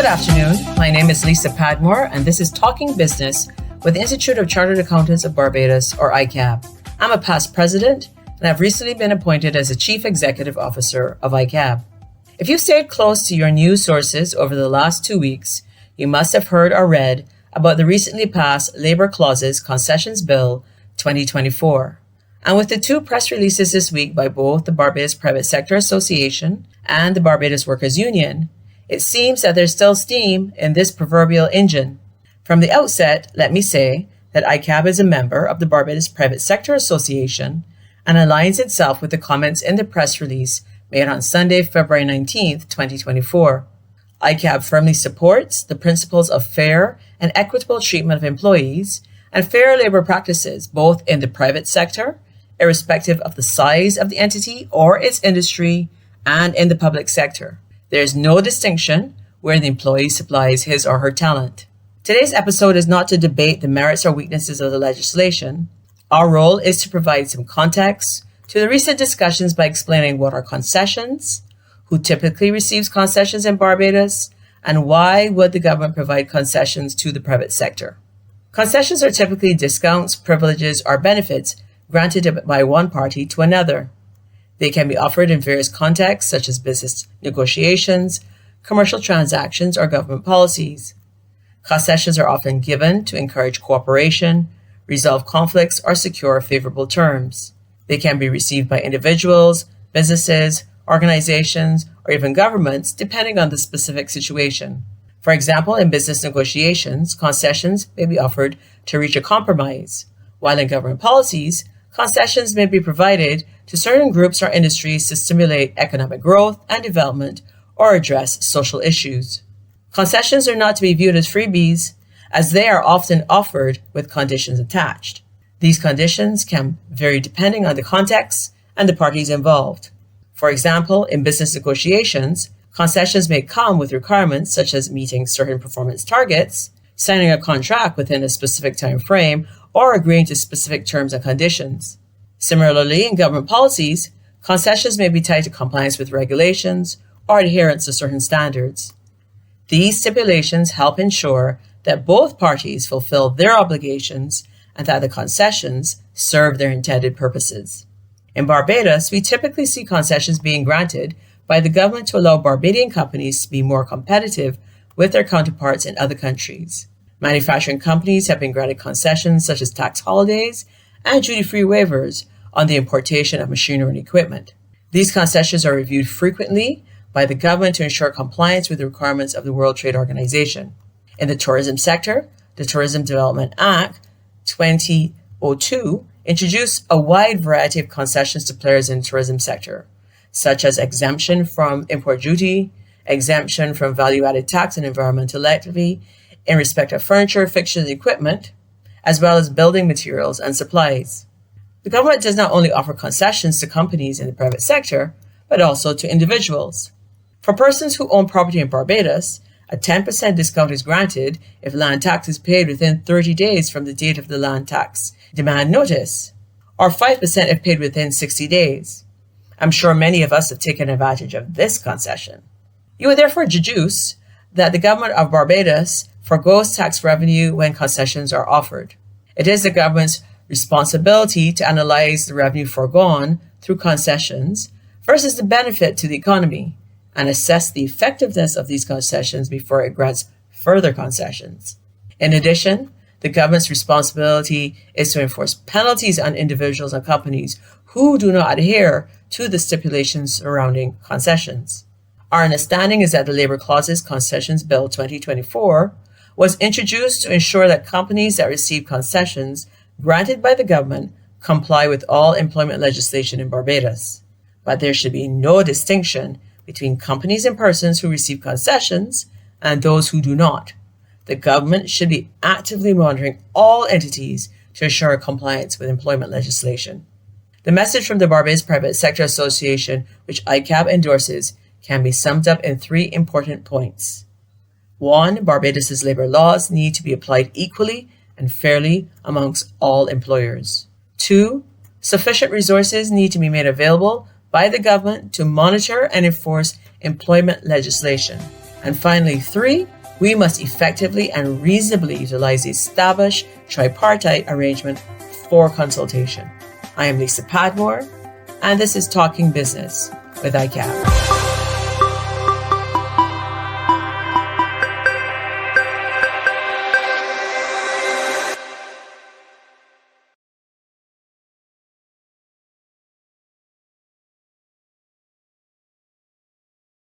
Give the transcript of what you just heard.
Good afternoon. My name is Lisa Padmore, and this is Talking Business with the Institute of Chartered Accountants of Barbados, or ICAB. I'm a past president, and I've recently been appointed as the Chief Executive Officer of ICAB. If you've stayed close to your news sources over the last 2 weeks, you must have heard or read about the recently passed Labor Clauses Concessions Bill 2024. And with the two press releases this week by both the Barbados Private Sector Association and the Barbados Workers Union, it seems that there's still steam in this proverbial engine. From the outset, let me say that ICAB is a member of the Barbados Private Sector Association and aligns itself with the comments in the press release made on Sunday, February 19th, 2024. ICAB firmly supports the principles of fair and equitable treatment of employees and fair labor practices both in the private sector, irrespective of the size of the entity or its industry, and in the public sector. There is no distinction where the employee supplies his or her talent. Today's episode is not to debate the merits or weaknesses of the legislation. Our role is to provide some context to the recent discussions by explaining what are concessions, who typically receives concessions in Barbados, and why would the government provide concessions to the private sector. Concessions are typically discounts, privileges, or benefits granted by one party to another. They can be offered in various contexts, such as business negotiations, commercial transactions, or government policies. Concessions are often given to encourage cooperation, resolve conflicts, or secure favorable terms. They can be received by individuals, businesses, organizations, or even governments, depending on the specific situation. For example, in business negotiations, concessions may be offered to reach a compromise, while in government policies, concessions may be provided to certain groups or industries to stimulate economic growth and development or address social issues. Concessions are not to be viewed as freebies, as they are often offered with conditions attached. These conditions can vary depending on the context and the parties involved. For example, in business negotiations, concessions may come with requirements such as meeting certain performance targets, signing a contract within a specific time frame, or agreeing to specific terms and conditions. Similarly, in government policies, concessions may be tied to compliance with regulations or adherence to certain standards. These stipulations help ensure that both parties fulfill their obligations and that the concessions serve their intended purposes. In Barbados, we typically see concessions being granted by the government to allow Barbadian companies to be more competitive with their counterparts in other countries. Manufacturing companies have been granted concessions such as tax holidays and duty-free waivers on the importation of machinery and equipment. These concessions are reviewed frequently by the government to ensure compliance with the requirements of the World Trade Organization. In the tourism sector, the Tourism Development Act 2002 introduced a wide variety of concessions to players in the tourism sector, such as exemption from import duty, exemption from value-added tax and environmental levy in respect of furniture, fixtures, and equipment, as well as building materials and supplies. The government does not only offer concessions to companies in the private sector, but also to individuals. For persons who own property in Barbados, a 10% discount is granted if land tax is paid within 30 days from the date of the land tax demand notice, or 5% if paid within 60 days. I'm sure many of us have taken advantage of this concession. You would therefore deduce that the government of Barbados forgoes tax revenue when concessions are offered. It is the government's responsibility to analyze the revenue foregone through concessions versus the benefit to the economy and assess the effectiveness of these concessions before it grants further concessions. In addition, the government's responsibility is to enforce penalties on individuals and companies who do not adhere to the stipulations surrounding concessions. Our understanding is that the Labor Clauses Concessions Bill 2024 was introduced to ensure that companies that receive concessions granted by the government comply with all employment legislation in Barbados. But there should be no distinction between companies and persons who receive concessions and those who do not. The government should be actively monitoring all entities to ensure compliance with employment legislation. The message from the Barbados Private Sector Association, which ICAB endorses, can be summed up in 3 important points. 1, Barbados's labor laws need to be applied equally and fairly amongst all employers. 2, sufficient resources need to be made available by the government to monitor and enforce employment legislation. And finally, 3, we must effectively and reasonably utilize the established tripartite arrangement for consultation. I am Lisa Padmore, and this is Talking Business with ICAB.